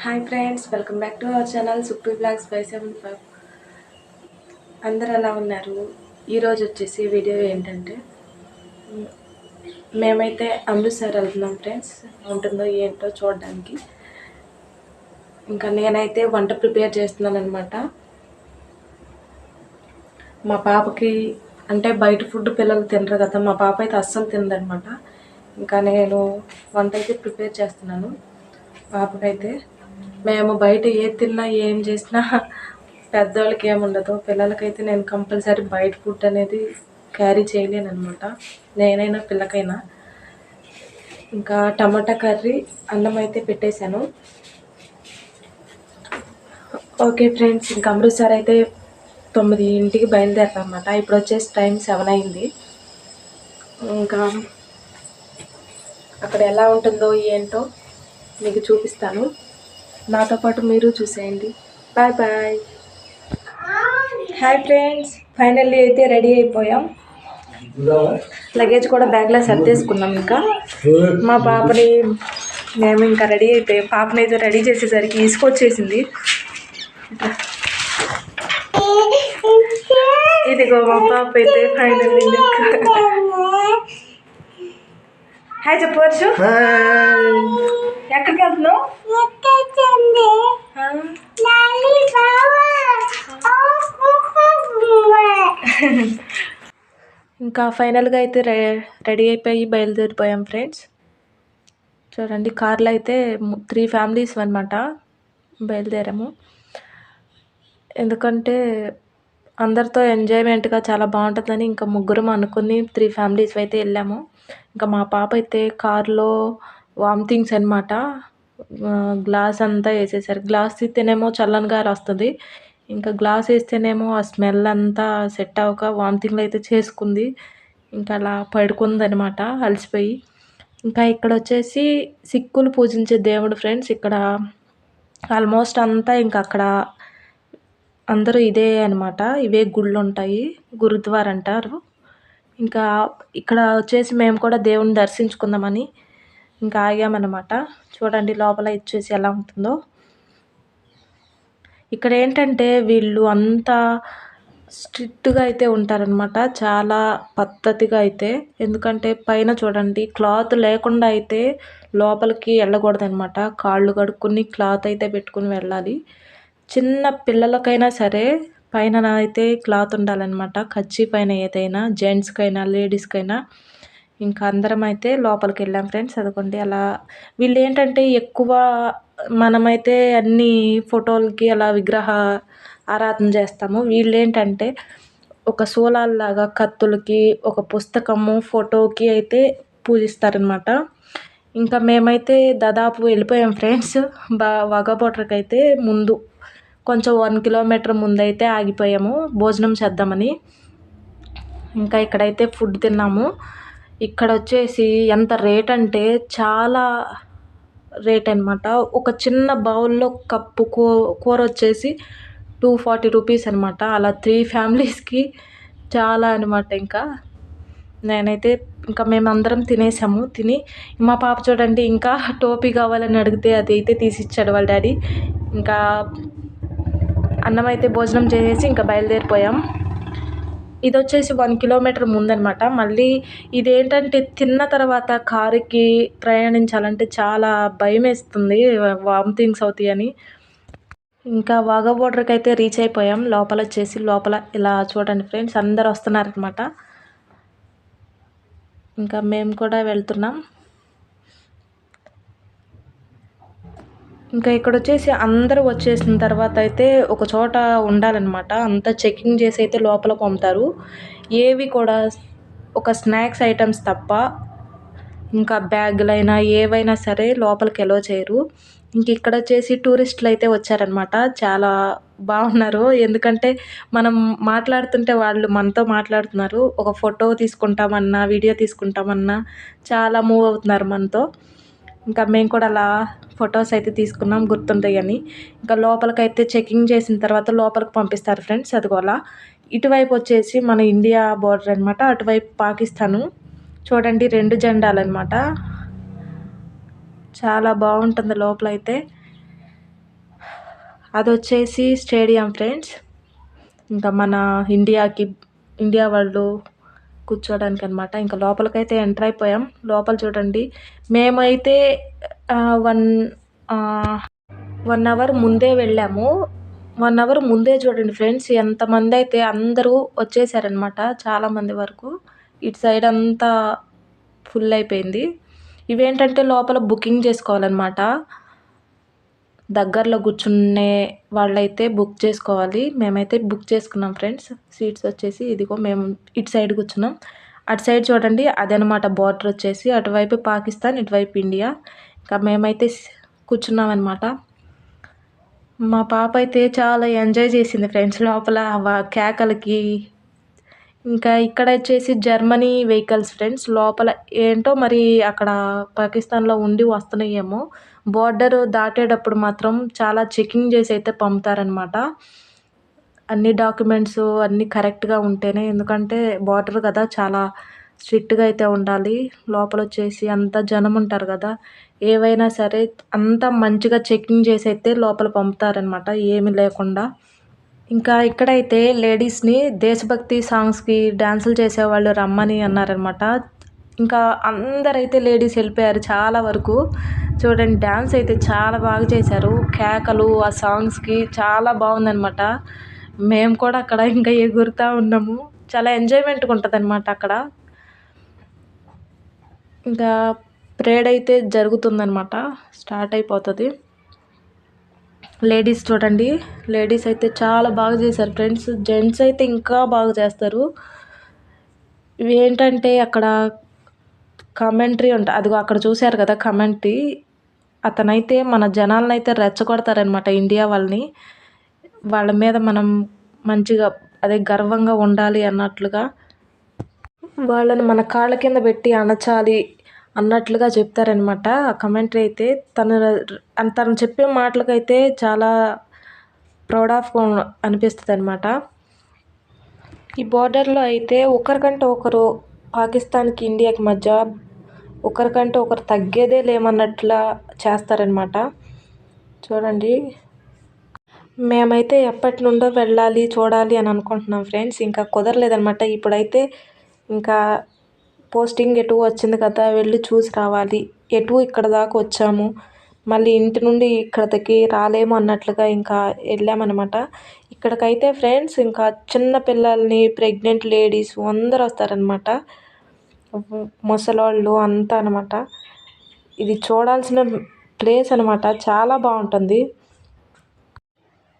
Hi friends, welcome back to our channel Supree vlogs 575. అందరు ఎలా ఉన్నారు? ఈరోజు వచ్చేసి వీడియో ఏంటంటే మేమైతే అమృత్సర్ వెళ్తున్నాం ఫ్రెండ్స్. ఉంటుందో ఏంటో చూడడానికి. ఇంకా నేనైతే వంట ప్రిపేర్ చేస్తున్నాను అనమాట. మా పాపకి అంటే బయట ఫుడ్ పిల్లలు తినరు కదా, మా పాప అయితే అస్సలు తినదనమాట. ఇంకా నేను వంట అయితే ప్రిపేర్ చేస్తున్నాను పాపకైతే. మేము బయట ఏది తిన్నా ఏం చేసినా పెద్దవాళ్ళకి ఏముండదు, పిల్లలకైతే నేను కంపల్సరీ బయట ఫుడ్ అనేది క్యారీ చేయలేను అనమాట, నేనైనా పిల్లకైనా. ఇంకా టమాటా కర్రీ, అన్నం అయితే పెట్టేశాను. ఓకే ఫ్రెండ్స్, ఇంకా అమృత్సర్ అయితే 9ంటికి బయలుదేరుతాం అనమాట. ఇప్పుడు వచ్చేసి టైం 7 అయింది. ఇంకా అక్కడ ఎలా ఉంటుందో ఏంటో మీకు చూపిస్తాను. నాతో పాటు మీరు చూసేయండి. Bye bye. Hi friends, finally అయితే రెడీ అయిపోయాం. లగేజ్ కూడా బ్యాగ్లో సర్దేసుకున్నాం. ఇంకా మా పాపని మేము ఇంకా రెడీ అయిపోయాం. పాపని అయితే రెడీ చేసేసరికి తీసుకొచ్చేసింది. ఇదిగో మా పాప అయితే ఫైనల్లీ. హాయ్ చెప్పవచ్చు. ఎక్కడికి వెళ్తున్నావు? ఇంకా ఫైనల్గా అయితే రెడీ అయిపోయి బయలుదేరిపోయాం ఫ్రెండ్స్. చూడండి, కార్లో అయితే 3 ఫ్యామిలీస్ అనమాట బయలుదేరాము. ఎందుకంటే అందరితో ఎంజాయ్మెంట్గా చాలా బాగుంటుందని ఇంకా ముగ్గురం అనుకుని 3 ఫ్యామిలీస్ అయితే వెళ్ళాము. ఇంకా మా పాప అయితే కార్లో వామిటింగ్స్ అనమాట. గ్లాస్ అంతా వేసేసారు. గ్లాస్ తీస్తేనేమో చల్లని గాలి వస్తుంది, ఇంకా గ్లాస్ వేస్తేనేమో ఆ స్మెల్ అంతా సెట్ అవ్వక వామిటింగ్లు అయితే చేసుకుంది. ఇంకా అలా పడుకుందనమాట అలసిపోయి. ఇంకా ఇక్కడ వచ్చేసి సిక్కులు పూజించే దేవుడు ఫ్రెండ్స్. ఇక్కడ ఆల్మోస్ట్ అంతా ఇంకా అక్కడ అందరూ ఇదే అనమాట, ఇవే గుళ్ళు ఉంటాయి, గురుద్వార్ అంటారు. ఇంకా ఇక్కడ వచ్చేసి మేము కూడా దేవుని దర్శించుకుందామని ఇంకా ఆగామన్నమాట. చూడండి లోపల ఇచ్చేసి ఎలా ఉంటుందో. ఇక్కడ ఏంటంటే వీళ్ళు అంతా స్ట్రిక్ట్గా అయితే ఉంటారనమాట, చాలా పద్ధతిగా అయితే. ఎందుకంటే పైన చూడండి, క్లాత్ లేకుండా అయితే లోపలికి వెళ్ళకూడదు అనమాట. కాళ్ళు కడుక్కుని క్లాత్ అయితే పెట్టుకుని వెళ్ళాలి. చిన్న పిల్లలకైనా సరే పైన అయితే క్లాత్ ఉండాలన్నమాట, కచ్చి పైన ఏదైనా, జెంట్స్కైనా లేడీస్కైనా. ఇంకా అందరం అయితే లోపలికి వెళ్ళాం ఫ్రెండ్స్. అదిగోండి అలా. వీళ్ళు ఏంటంటే ఎక్కువ మనమైతే అన్ని ఫోటోలకి అలా విగ్రహ ఆరాధన చేస్తాము. వీళ్ళు ఏంటంటే ఒక శూలాల్లాగా కత్తులకి, ఒక పుస్తకము, ఫోటోకి అయితే పూజిస్తారనమాట. ఇంకా మేమైతే దాదాపు వెళ్ళిపోయాం ఫ్రెండ్స్. వాఘా బార్డర్కి అయితే ముందు కొంచెం 1 కిలోమీటర్ ముందైతే ఆగిపోయాము భోజనం చేద్దామని. ఇంకా ఇక్కడైతే ఫుడ్ తిన్నాము. ఇక్కడ వచ్చేసి ఎంత రేట్ అంటే చాలా రేట్ అనమాట. ఒక చిన్న బౌల్లో కప్పు కూర వచ్చేసి 240 రూపీస్ అనమాట. అలా 3 ఫ్యామిలీస్కి చాలా అనమాట. ఇంకా నేనైతే ఇంకా మేమందరం తినేసాము. తిని మా పాప చూడండి, ఇంకా టోపీ కావాలని అడిగితే అది అయితే తీసిచ్చాడు వాళ్ళ డాడీ. ఇంకా అన్నం అయితే భోజనం చేసేసి ఇంకా బయలుదేరిపోయాం. ఇది వచ్చేసి 1 కిలోమీటర్ ముందనమాట. మళ్ళీ ఇదేంటంటే తిన్న తర్వాత కారుకి ప్రయాణించాలంటే చాలా భయం వేస్తుంది, వామిటింగ్స్ అవుతాయని. ఇంకా వాఘా బార్డర్కి అయితే రీచ్ అయిపోయాం. లోపల వచ్చేసి లోపల ఇలా చూడండి ఫ్రెండ్స్, అందరు వస్తున్నారనమాట. ఇంకా మేము కూడా వెళ్తున్నాం. ఇంకా ఇక్కడ వచ్చేసి అందరూ వచ్చేసిన తర్వాత అయితే ఒక చోట ఉండాలన్నమాట. అంతా చెకింగ్ చేసి అయితే లోపల పంపుతారు. ఏవి కూడా ఒక స్నాక్స్ ఐటమ్స్ తప్ప ఇంకా బ్యాగులైనా ఏవైనా సరే లోపలికి ఎలో చేయరు. ఇంక ఇక్కడ వచ్చేసి టూరిస్టులు అయితే వచ్చారనమాట. చాలా బాగున్నారు, ఎందుకంటే మనం మాట్లాడుతుంటే వాళ్ళు మనతో మాట్లాడుతున్నారు. ఒక ఫోటో తీసుకుంటామన్నా, వీడియో తీసుకుంటామన్నా చాలా మూవ్ అవుతున్నారు మనతో. ఇంకా మేము కూడా అలా ఫొటోస్ అయితే తీసుకున్నాం గుర్తుంటాయని. ఇంకా లోపలికైతే చెకింగ్ చేసిన తర్వాత లోపలికి పంపిస్తారు ఫ్రెండ్స్. అదిగో అలా. ఇటువైపు వచ్చేసి మన ఇండియా బోర్డర్ అనమాట, అటువైపు పాకిస్తాను. చూడండి 2 జెండాలు అనమాట. చాలా బాగుంటుంది లోపలైతే. అది వచ్చేసి స్టేడియం ఫ్రెండ్స్. ఇంకా మన ఇండియా వాళ్ళు కూర్చోడానికి అనమాట. ఇంకా లోపలికైతే ఎంటర్ అయిపోయాం. లోపల చూడండి, మేమైతే 1 1 అవర్ ముందే వెళ్ళాము. 1 అవర్ ముందే చూడండి ఫ్రెండ్స్, ఎంతమంది అయితే అందరూ వచ్చేసారనమాట, చాలామంది వరకు. ఇటు సైడ్ అంతా ఫుల్ అయిపోయింది. ఇవేంటంటే లోపల బుకింగ్ చేసుకోవాలన్నమాట. దగ్గరలో కూర్చునే వాళ్ళైతే బుక్ చేసుకోవాలి. మేమైతే బుక్ చేసుకున్నాం ఫ్రెండ్స్. సీట్స్ వచ్చేసి ఇదిగో మేము ఇటు సైడ్ కూర్చున్నాం. అటు సైడ్ చూడండి, అదనమాట బార్డర్ వచ్చేసి. అటువైపు పాకిస్తాన్, ఇటువైపు ఇండియా. ఇంకా మేమైతే కూర్చున్నాం అనమాట. మా పాప అయితే చాలా ఎంజాయ్ చేసింది ఫ్రెండ్స్ లోపల కేకలకి. ఇంకా ఇక్కడ వచ్చేసి జర్మనీ వెహికల్స్ ఫ్రెండ్స్. లోపల ఏంటో మరి అక్కడ పాకిస్తాన్లో ఉండి వస్తున్నాయేమో. బోర్డర్ దాటేటప్పుడు మాత్రం చాలా చెకింగ్ చేసి అయితే పంపుతారనమాట. అన్ని డాక్యుమెంట్స్ అన్నీ కరెక్ట్గా ఉంటేనే, ఎందుకంటే బోర్డర్ కదా, చాలా స్ట్రిక్ట్గా అయితే ఉండాలి. లోపల వచ్చేసి అంత జనం ఉంటారు కదా, ఏవైనా సరే అంతా మంచిగా చెకింగ్ చేసి అయితే లోపల పంపుతారనమాట, ఏమీ లేకుండా. ఇంకా ఇక్కడైతే లేడీస్ని దేశభక్తి సాంగ్స్కి డ్యాన్సులు చేసేవాళ్ళు రమ్మని అన్నారనమాట. ఇంకా అందరైతే లేడీస్ వెళ్ళిపోయారు చాలా వరకు. చూడండి, డ్యాన్స్ అయితే చాలా బాగా చేశారు. కేకలు ఆ సాంగ్స్కి చాలా బాగుందనమాట. మేము కూడా అక్కడ ఇంకా ఎగురుతూ ఉన్నాము. చాలా ఎంజాయ్మెంట్గా ఉంటుంది అనమాట అక్కడ. ఇంకా ప్రేడ్ అయితే జరుగుతుందనమాట, స్టార్ట్ అయిపోతుంది. లేడీస్ చూడండి, లేడీస్ అయితే చాలా బాగా చేశారు ఫ్రెండ్స్. జెంట్స్ అయితే ఇంకా బాగా చేస్తారు. ఇవి ఏంటంటే అక్కడ కమెంటరీ ఉంటుంది, అదిగో అక్కడ చూశారు కదా కమెంటరీ. అతనైతే మన జనాలను అయితే రెచ్చగొడతారనమాట, ఇండియా వాళ్ళని. వాళ్ళ మీద మనం మంచిగా అదే గర్వంగా ఉండాలి అన్నట్లుగా, వాళ్ళని మన కాళ్ళ కింద పెట్టి అణచాలి అన్నట్లుగా చెప్తారనమాట ఆ కమెంటరీ అయితే. తను చెప్పే మాటలకైతే చాలా ప్రౌడ్ ఆఫ్ అనిపిస్తుంది అనమాట. ఈ బోర్డర్లో అయితే ఒకరికంటే ఒకరు, పాకిస్తాన్కి ఇండియాకి మధ్య ఒకరికంటే ఒకరు తగ్గేదే లేమన్నట్లా చేస్తారనమాట. చూడండి, మేమైతే ఎప్పటి నుండో వెళ్ళాలి చూడాలి అని అనుకుంటున్నాం ఫ్రెండ్స్. ఇంకా కుదరలేదనమాట. ఇప్పుడైతే ఇంకా పోస్టింగ్ ఎటు వచ్చింది కదా, వెళ్ళి చూసి రావాలి. ఎటు ఇక్కడ దాకా వచ్చాము, మళ్ళీ ఇంటి నుండి ఇక్కడికి రాలేము అన్నట్లుగా ఇంకా వెళ్ళామన్నమాట. ఇక్కడికైతే ఫ్రెండ్స్ ఇంకా చిన్న పిల్లల్ని, ప్రెగ్నెంట్ లేడీస్ అందరూ వస్తారనమాట, ముసలోళ్ళు అంతా అనమాట. ఇది చూడాల్సిన ప్లేస్ అనమాట, చాలా బాగుంటుంది.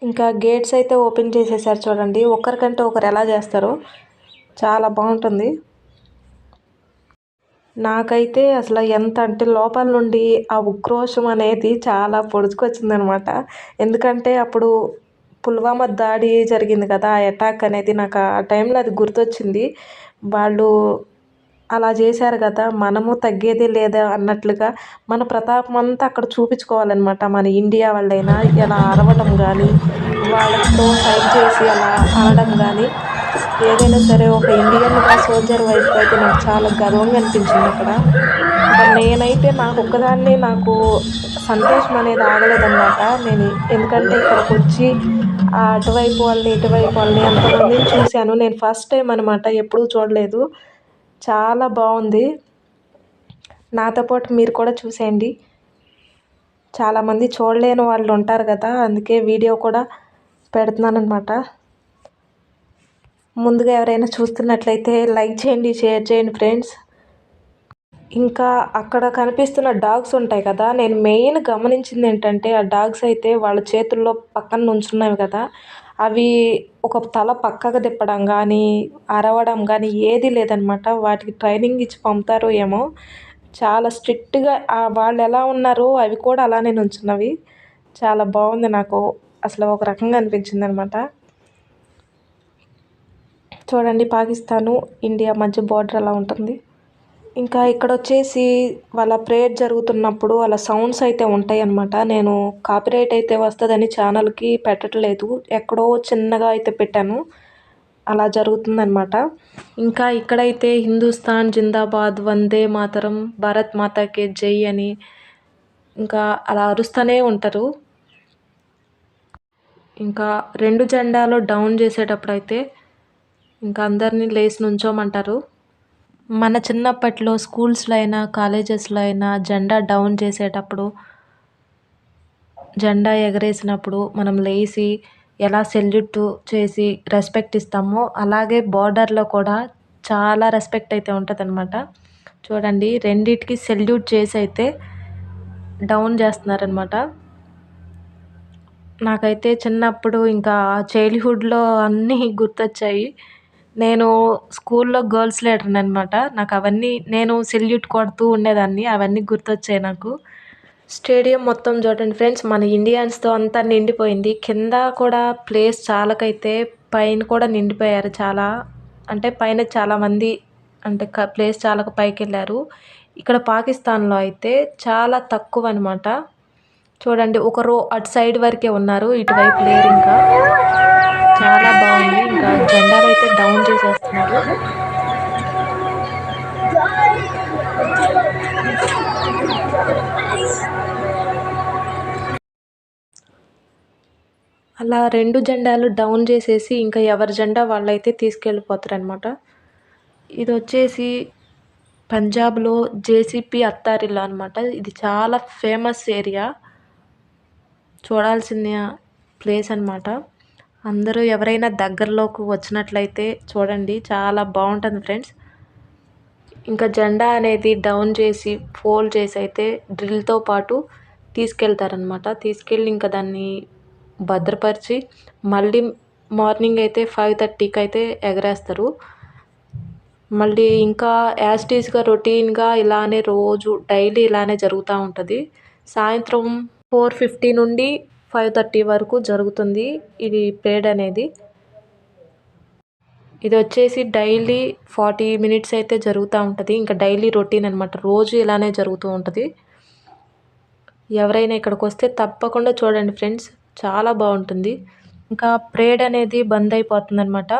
ఇంకా గేట్స్ అయితే ఓపెన్ చేసేసారు చూడండి, ఒకరికంటే ఒకరు ఎలా చేస్తారో, చాలా బాగుంటుంది. నాకైతే అసలు ఎంత అంటే లోపల నుండి ఆ ఉక్రోషం అనేది చాలా పొడుచుకొచ్చిందనమాట. ఎందుకంటే అప్పుడు పుల్వామా దాడి జరిగింది కదా, ఆ అటాక్ అనేది నాకు ఆ టైంలో అది గుర్తొచ్చింది. వాళ్ళు అలా చేశారు కదా, మనము తగ్గేదే లేదా అన్నట్లుగా మన ప్రతాపం అంతా అక్కడ చూపించుకోవాలన్నమాట. మన ఇండియా వాళ్ళైనా ఇలా అరవడం కానీ, వాళ్ళతో సైడ్ చేసి అలా అనడం కానీ, ఏదైనా సరే ఒక ఇండియన్గా సోల్జర్ వైఫ్గా అయితే నాకు చాలా గర్వంగా అనిపించింది అక్కడ. ఇంకా నేనైతే నాకు సంతోషం అనేది ఆగలేదన్నమాట. ఎందుకంటే ఇక్కడికి వచ్చి అటువైపు వాళ్ళని, ఇటువైపు వాళ్ళని ఎంతమందిని చూశాను. నేను ఫస్ట్ టైం అనమాట, ఎప్పుడూ చూడలేదు. చాలా బాగుంది. నాతో పాటు మీరు కూడా చూసేయండి. చాలామంది చూడలేని వాళ్ళు ఉంటారు కదా, అందుకే వీడియో కూడా పెడుతున్నాను అనమాట. ముందుగా ఎవరైనా చూస్తున్నట్లయితే లైక్ చేయండి, షేర్ చేయండి ఫ్రెండ్స్. ఇంకా అక్కడ కనిపిస్తున్న డాగ్స్ ఉంటాయి కదా, నేను మెయిన్ గమనించింది ఏంటంటే ఆ డాగ్స్ అయితే వాళ్ళ చేతుల్లో పక్కన నుంచున్నవి కదా, అవి ఒక తల పక్కకు తిప్పడం కానీ, అరవడం కానీ ఏదీ లేదనమాట. వాటికి ట్రైనింగ్ ఇచ్చి పంపుతారో ఏమో, చాలా స్ట్రిక్ట్గా వాళ్ళు ఎలా ఉన్నారో అవి కూడా అలానే నుంచున్నవి. చాలా బాగుంది, నాకు అసలు ఒక రకంగా అనిపించింది అనమాట. చూడండి, పాకిస్తాను ఇండియా మధ్య బోర్డర్ అలా ఉంటుంది. ఇంకా ఇక్కడ వచ్చేసి వాళ్ళ ప్రేయర్ జరుగుతున్నప్పుడు అలా సౌండ్స్ అయితే ఉంటాయి అన్నమాట. నేను కాపీరైట్ అయితే వస్తుందని ఛానల్కి పెట్టట్లేదు, ఎక్కడో చిన్నగా అయితే పెట్టాను. అలా జరుగుతుందన్నమాట. ఇంకా ఇక్కడైతే హిందుస్థాన్ జిందాబాద్, వందే మాతరం, భారత్ మాతాకి జై అని ఇంకా అలా అరుస్తూనే ఉంటారు. ఇంకా 2 జెండాలు డౌన్ చేసేటప్పుడైతే ఇంకా అందరినీ లేచి నుంచోమంటారు. మన చిన్నప్పట్లో స్కూల్స్‌లో అయినా, కాలేజెస్‌లో అయినా జెండా డౌన్ చేసేటప్పుడు, జెండా ఎగరేసినప్పుడు మనం లేసి ఎలా సెల్యూట్ చేసి రెస్పెక్ట్ ఇస్తామో, అలాగే బోర్డర్‌లో కూడా చాలా రెస్పెక్ట్ అయితే ఉంటదనమాట. చూడండి రెండిటికి సెల్యూట్ చేసైతే డౌన్ చేస్తున్నారనమాట. నాకైతే చిన్నప్పుడు ఇంకా చైల్డ్‌హుడ్‌లో అన్నీ గుర్తొచ్చాయి. నేను స్కూల్‌లో గర్ల్స్ లీడర్‌ననమాట. నాకవన్నీ నేను సెల్యూట్ కొడుతూ ఉండేదాన్ని. అవన్నీ గుర్తొచ్చాయి నాకు. స్టేడియం మొత్తం చూడండి ఫ్రెండ్స్, మన ఇండియన్స్‌తో అంతా నిండిపోయింది. కింద కూడా ప్లేస్ చాలకైతే పైన కూడా నిండిపోయారు చాలా. అంటే పైన చాలామంది అంటే ప్లేస్ చాలక పైకెళ్లారు. ఇక్కడ పాకిస్తాన్‌లో అయితే చాలా తక్కువనమాట. చూడండి ఒక రో అటు సైడ్ వరకే ఉన్నారు. ఇటువైపు లేరింకా. చాలా బాగుంది. ఇంకా జెండాలైతే డౌన్ చేసేస్తున్నారు. అలా 2 జెండాలు డౌన్ చేసేసి ఇంకా ఎవరి జెండా వాళ్ళైతే తీసుకెళ్ళిపోతారనమాట. ఇదొచ్చేసి పంజాబ్‌లో జేసీపీ అత్తారిల్లా అనమాట. ఇది చాలా ఫేమస్ ఏరియా. చూడాల్సిన ప్లేస్ అనమాట. అందరూ ఎవరైనా దగ్గరలోకి వచ్చినట్లయితే చూడండి, చాలా బాగుంటుంది ఫ్రెండ్స్. ఇంకా జెండా అనేది డౌన్ చేసి ఫోల్డ్ చేసి అయితే డ్రిల్‌తో పాటు తీసుకెళ్తారనమాట. తీసుకెళ్ళి ఇంకా దాన్ని భద్రపరిచి మళ్ళీ మార్నింగ్ అయితే 5:30కి అయితే ఎగరేస్తారు. మళ్ళీ ఇంకా యాజ్ ఇట్ ఈస్‌గా రొటీన్‌గా ఇలానే రోజు డైలీ ఇలానే జరుగుతూ ఉంటుంది. సాయంత్రం 4:50 నుండి 5:30 వరకు జరుగుతుంది ఇది పరేడ్ అనేది. ఇది వచ్చేసి డైలీ 40 మినిట్స్ అయితే జరుగుతూ ఉంటుంది. ఇంకా డైలీ రొటీన్ అనమాట. రోజు ఇలానే జరుగుతూ ఉంటుంది. ఎవరైనా ఇక్కడికి వస్తే తప్పకుండా చూడండి ఫ్రెండ్స్, చాలా బాగుంటుంది. ఇంకా పరేడ్ అనేది బంద్ అయిపోతుంది అనమాట.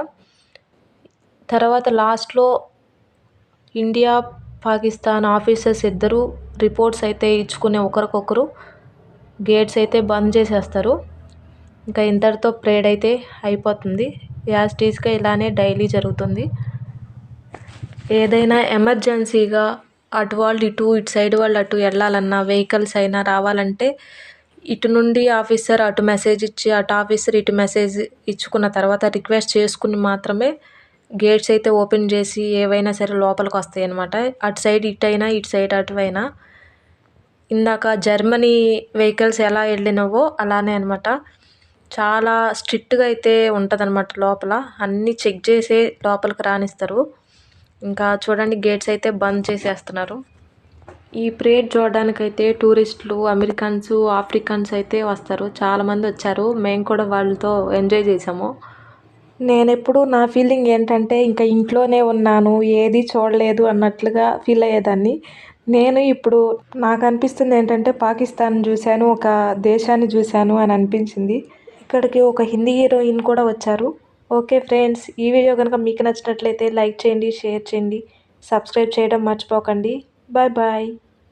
తర్వాత లాస్ట్లో ఇండియా, పాకిస్తాన్ ఆఫీసర్స్ ఇద్దరు రిపోర్ట్స్ అయితే ఇచ్చుకునే ఒకరికొకరు గేట్స్ అయితే బంద్ చేసేస్తారు. ఇంకా ఇంతటితో పరేడ్ అయితే అయిపోతుంది. యాజ్ ఇట్ ఈస్‌గా ఇలానే డైలీ జరుగుతుంది. ఏదైనా ఎమర్జెన్సీగా అటు వాళ్ళు ఇటు సైడ్ వాళ్ళు అటు వెళ్ళాలన్నా, వెహికల్స్ అయినా రావాలంటే ఇటు నుండి ఆఫీసర్ అటు మెసేజ్ ఇచ్చి, అటు ఆఫీసర్ ఇటు మెసేజ్ ఇచ్చుకున్న తర్వాత రిక్వెస్ట్ చేసుకుని మాత్రమే గేట్స్ అయితే ఓపెన్ చేసి ఏవైనా సరే లోపలికి వస్తాయి అన్నమాట. అటు సైడ్ ఇటైనా, ఇటు సైడ్ అటువైనా. ఇందాక జర్మనీ వెహికల్స్ ఎలా వెళ్ళినవో అలానే అనమాట. చాలా స్ట్రిక్ట్‌గా అయితే ఉంటుందన్నమాట లోపల. అన్నీ చెక్ చేసే లోపలికి రానిస్తారు. ఇంకా చూడండి గేట్స్ అయితే బంద్ చేసేస్తున్నారు. ఈ పరేడ్ చూడడానికైతే టూరిస్టులు, అమెరికన్స్, ఆఫ్రికన్స్ అయితే వస్తారు. చాలామంది వచ్చారు. మేము కూడా వాళ్ళతో ఎంజాయ్ చేసాము. నేనెప్పుడు నా ఫీలింగ్ ఏంటంటే ఇంకా ఇంట్లోనే ఉన్నాను, ఏది చూడలేదు అన్నట్లుగా ఫీల్ అయ్యేదాన్ని. నేను ఇప్పుడు నాకు అనిపిస్తుంది ఏంటంటే పాకిస్తాన్ చూశాను, ఒక దేశాన్ని చూశాను అని అనిపించింది. ఇక్కడికి ఒక హిందీ హీరోయిన్ కూడా వచ్చారు. ఓకే ఫ్రెండ్స్, ఈ వీడియో కనుక మీకు నచ్చినట్లయితే లైక్ చేయండి, షేర్ చేయండి, సబ్స్క్రైబ్ చేయడం మర్చిపోకండి. Bye bye.